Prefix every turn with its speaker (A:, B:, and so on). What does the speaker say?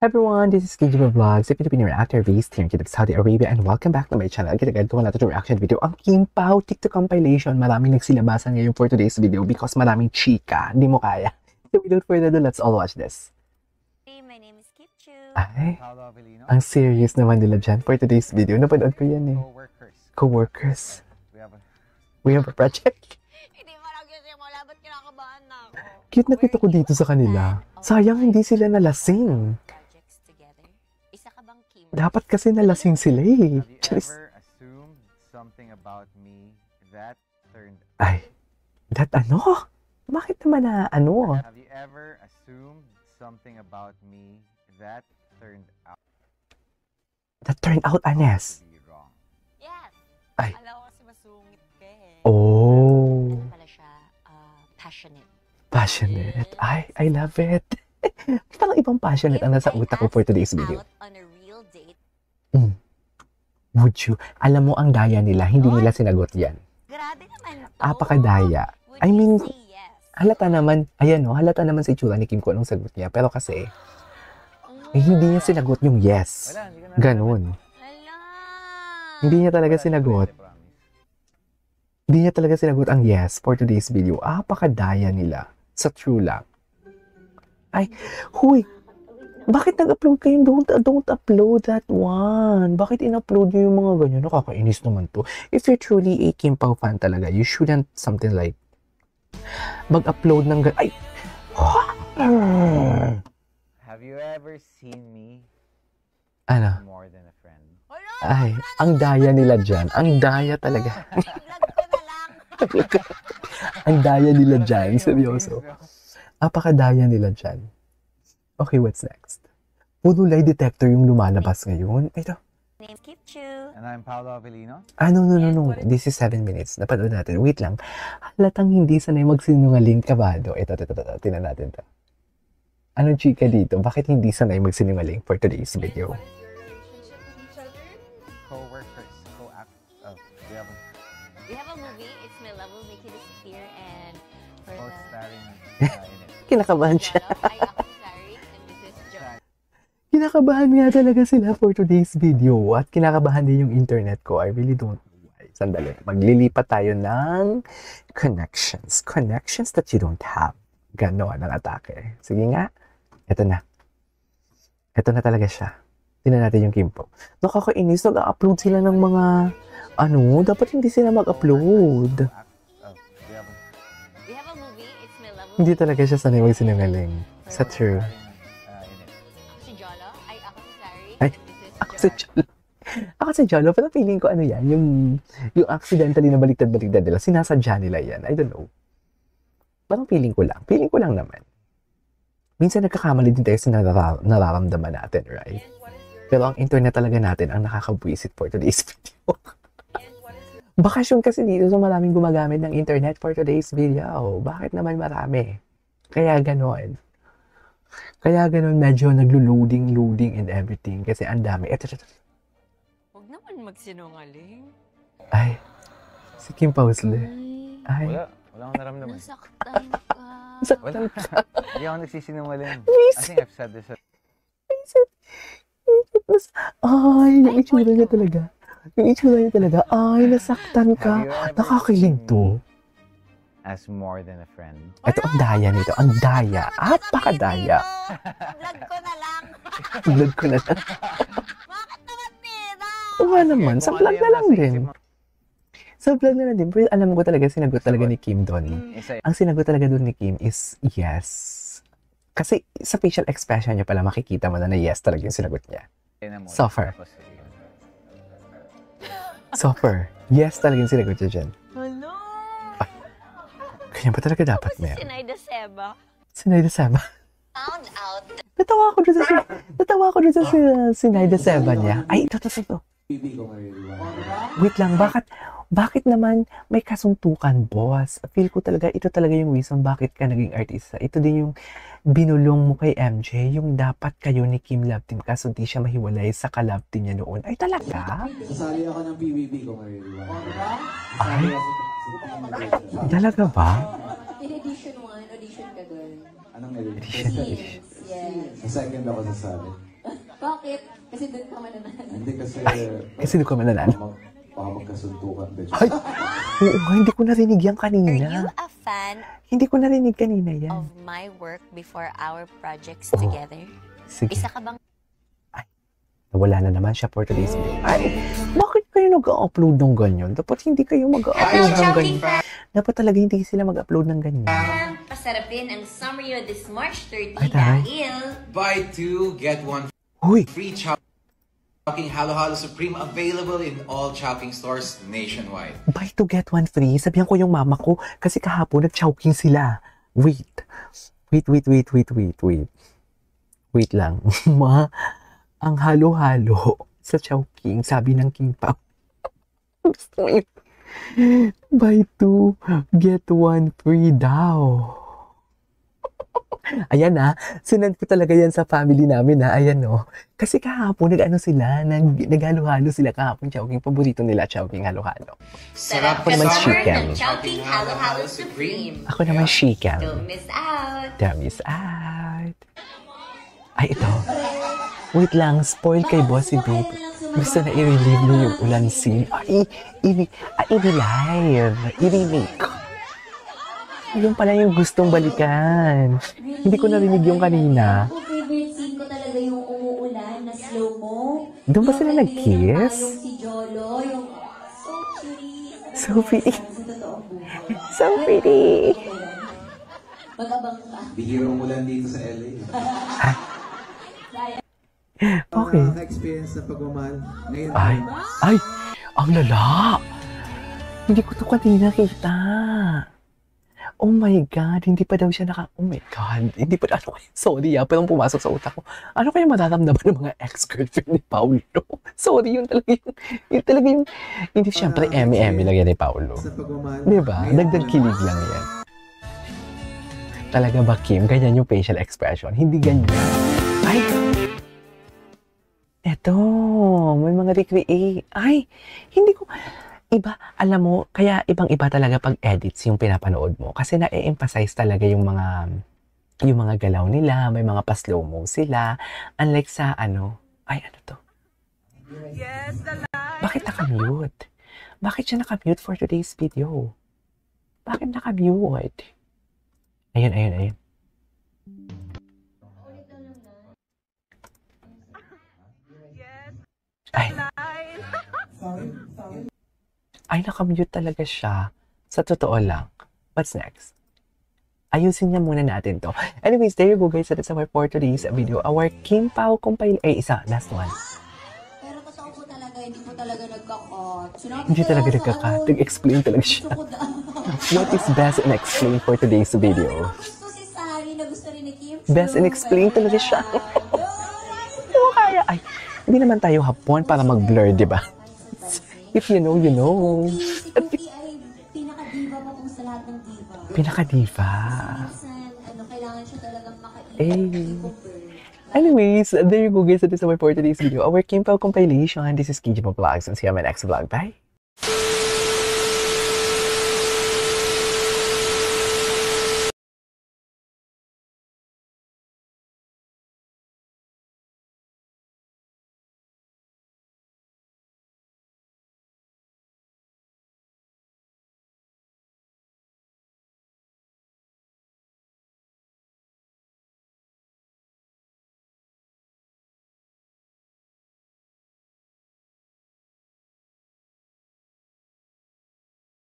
A: Everyone, this is KGB Vlogs, a Filipino reactor based here in Saudi Arabia, and welcome back to my channel. Agad-agad ko natin reaction video ang Kim Pao TikTok compilation. Maraming nagsilabasan ngayon for today's video because maraming chika. Hindi mo kaya. So without further ado, let's all watch this.
B: Hey, my name is Kip Chu.
A: Ay, ang serious naman nila dyan for today's video. Napanood ko yan eh. Co-workers. We have a project.
B: Hindi mo lang kasi wala, ba't kinakabahan na ako?
A: Cute na cute ako dito sa kanila. Sayang hindi sila nalasing.
B: Isa ka bang Kim?
A: Dapat kasi nalasing sila eh.
C: Have you ever assumed something about me that turned out?
A: Ay, that ano? Bakit naman na ano?
C: Have you ever assumed something about me that turned out
A: That turned out, Anes.
C: to be wrong?
B: Yes.
A: Ay.
B: Alam ko kasi masungit ka eh.
A: Oh,
B: Ano pala siya? Passionate.
A: passionate. Ay, I love it. Parang ibang passionate ang nasa utak ko for today's video.
B: Out on a real date.
A: Would you? Alam mo ang daya nila, hindi nila sinagot yan.
B: Grabe naman to.
A: Apakadaya.
B: Would
A: I mean,
B: you say yes?
A: halata naman, ayan o, halata naman sa itsura ni Kim kung anong sagot niya. Pero kasi, hindi niya sinagot yung yes.
C: Wala, hindi ka na.
A: Ganon.
B: Hala.
A: Hindi niya talaga sinagot. Hindi niya talaga sinagot ang yes for today's video. Apakadaya nila. Sa true lang. Ay, huy! Bakit nag-upload kayo? Don't upload that one. Bakit in-upload niyo yung mga ganyan? Nakakainis naman to. If you're truly a Kim Pao fan talaga, you shouldn't something like mag-upload ng ay!
C: Have you ever seen me
A: Ano?
C: more than a friend?
B: Hala.
A: Ay, ang daya nila dyan. Ang daya talaga.
B: Vlog ko na lang.
A: Ang daya nila dyan. Seryoso. Apakadaya nila dyan. Okay, what's next? Puro lie detector yung lumalabas ngayon. Ito.
B: Name is Kip Chu.
C: And I'm Paolo Avellino.
A: Ah, no. This is 7 minutes. Napanood natin. Wait lang. Halatang hindi sanay magsinungaling kabado. Ito. Tingnan natin to. Anong chika dito? Bakit hindi sanay magsinungaling for today's video?
C: Co-workers, co-act. Oh,
B: We have a movie. It's My Love Will Make You Disappear, and for
C: both
B: the
C: starring in it.
A: Kinakabahan siya.
B: Ay, ako sorry, and Mrs. John.
A: Kinakabahan nga talaga sila for today's video. At kinakabahan din yung internet ko. I really don't know why. Sandali. Maglilipat tayo ng connections. Connections that you don't have. Ganon ang atake. Sige nga. Ito na. Ito na talaga siya. Tingnan natin yung Kim Pao. Nakakainis. Nag-upload sila ng mga dapat hindi sila mag-upload.
B: We have a movie. It's My Love Will
A: Hindi
B: Make
A: talaga siya sanay magsinungaling. Sa true.
B: Ako si Jolo. Ay, ako sorry,
A: Ay,
B: and Mrs.
A: Ako sa Jolo. Ako sa Jolo. Pero feeling ko yan. Yung accidentally na baliktad-baliktad nila. Sinasadya nila yan. I don't know. Parang feeling ko lang. Feeling ko lang naman. Minsan nagkakamali din tayo sa nararamdaman natin, right? Pero ang internet talaga natin ang nakakabwisit for today's video. Bakasyon kasi dito so maraming gumagamit ng internet for today's video. Bakit naman marami? Kaya ganon. Medyo naglo-loading and everything kasi ang dami. Ito.
B: Huwag naman magsinungaling.
A: Ay, si Kim Pao sila. Ay,
C: Wala akong naramdaman.
B: Nasaktan ka.
A: saktan ka.
C: Hindi ako nagsisinungaling. I
A: Miss.
C: think I've said this.
A: Ay, yung itsura niya talaga. Ay, nasaktan ka.
C: Have you ever
A: Nakakahilig
C: seen
A: to.
C: me as more than a friend?
A: Ito ang daya nito. Ang daya. Apakadaya.
B: Vlog ko na lang.
A: Vlog ko na lang.
B: Bakit naman pera?
A: Uwa naman. Sa
C: Kung
A: vlog
C: ano
A: na
C: yung
A: lang
C: nasa
A: din.
C: isip mo.
A: Sa vlog na lang din. Pero alam ko talaga, sinagot talaga ni Kim doon.
C: Isa
A: Ang sinagot talaga doon ni Kim is yes. Kasi sa facial expression niya pala, makikita mo na yes talaga yung sinagot niya.
C: yun mo.
A: Suffer.
C: Tapos,
A: Suffer. Yes talaga yung sinagot niya dyan.
B: Hello?
A: Kanya ba talaga dapat
B: Si
A: meron?
B: Sinayda Seba.
A: Sinayda Seba.
B: Found out.
A: Natawa ako dun sa Sinayda Seba niya. Ay, ito. Wait lang, bakit naman may kasuntukan, boss? Feel ko talaga, ito talaga yung reason bakit ka naging artista. Ito din yung binulong mo kay MJ yung dapat kayo ni Kim love team kaso di siya mahiwalay sa ka-love team niya noon. Ay, talaga?
D: Sasali ako ng PBB kung may
A: Ay, talaga ba?
B: In edition 1, audition ka dun.
D: Anong edit?
B: Scenes. Yes.
D: Sa second ako sasali.
B: Bakit? Kasi dun ka mananahan.
D: Hindi kasi...
A: Kasi doon ka mananalo.
D: Baka magkasuntukan.
A: Ay, oo nga, hindi ko narinig yan
B: Are you
A: kanina.
B: a fan
A: Hindi ko narinig kanina yan.
B: of my work before our projects
A: Oh.
B: together?
A: Sige,
B: Isa ka bang
A: nawala na naman siya for today's video. Ay, bakit kayo nag-upload ng ganyan? Dapat hindi kayo mag-upload ng ganyan. Dapat talaga hindi sila mag-upload ng ganyan.
B: pasarapin ang Summer this March 30
A: Ay, taray.
B: dahil
E: Buy two, get one
A: Huy,
E: free Chowking Halo Halo Supreme available in all Chowking stores nationwide.
A: buy to get one free. Sabihan ko yung mama ko kasi kahapon nag-chowking sila. Wait. Wait lang. Ma, ang halo-halo sa chowking, sabi ng King Pao. Gusto mo yun? Buy two, get one free daw. Ayan na, sinend ko talaga yan sa family namin na, ayan no. Kasi kahapon, naghalo-halo sila kahapon, chowking, paborito nila, chowking, halo-halo.
E: Sarap
A: Ako naman
B: Summer
A: chicken.
B: ng Chowking Halo Halo Supreme.
A: Ako naman chicken.
B: Don't miss out!
A: Don't miss out. Ay, ito. Wait lang, spoil kay Bossy Babe. Gusto na i-relieve niya yung ulan scene. Ay, i-live. I-remake. Yung pala yung gustong balikan. Hindi ko narinig yung kanina.
F: Ako, favorite scene ko talaga yung umuulan na slow-mo.
A: Doon ba
F: Yung
A: sila
F: ano,
A: nag-kiss?
F: Yung si Jolo, yung so cute.
A: So pretty.
F: Sa totoong buhay.
A: So pretty.
F: Mag-abang ka.
D: Bihirang ulan dito sa LA.
A: Okay.
D: Experience na pagmamahal. Ngayon,
A: Ay, ang lala. Hindi ko to kanina kita. Oh my God, hindi pa daw siya oh my God, hindi pa, sorry pero pumasok sa utak ko. Ano kaya mararamdaman ng mga ex-girlfriend ni Paulo? Sorry, yun talaga yung, hindi siyempre eme-eme lang yan ni Paulo.
D: sa pagmamahal.
A: Diba? Dagdag kilig lang yan. Talaga ba, Kim? Ganyan yung facial expression. Hindi ganyan. Ay! Eto, may mga recreate. Ay, hindi ko... Iba, alam mo, kaya ibang-iba talaga pag edits yung pinapanood mo. Kasi na-emphasize talaga yung mga galaw nila, may mga pa-slow mo sila. Unlike sa ay ano to? Bakit naka-mute? Bakit siya naka-mute for today's video? Bakit naka-mute? Ayun. Ay, naka-mute talaga siya. Sa totoo lang. What's next? Ayusin niya muna natin to. Anyways, there you go guys. That's our for today's video. Our King Pao compile... last one.
F: Pero totoo po talaga, hindi po talaga nagka-cut. Sinabi
A: Hindi
F: ko
A: talaga
F: lang sa
A: nagka-cut.
F: ano,
A: Nag-explain talaga siya.
F: gusto ko daw.
A: What is best in explain for today's video?
F: Gusto si Sari na gusto rin ni Kim.
A: Best in explain talaga siya. Hindi mo kaya. Ay, hindi naman tayo Hapon para mag-blur, di ba? If you know, you know.
F: Si Cookie ay pinaka-diva pa po sa lahat ng diva.
A: Pinaka-diva.
F: Minsan, kailangan siya talagang
A: Eh.
F: maka-i-cover.
A: Anyways, there you go guys. That is our for today's video. Our Kim Pao compilation. This is KJ Vlogs. And see you on my next vlog. Bye!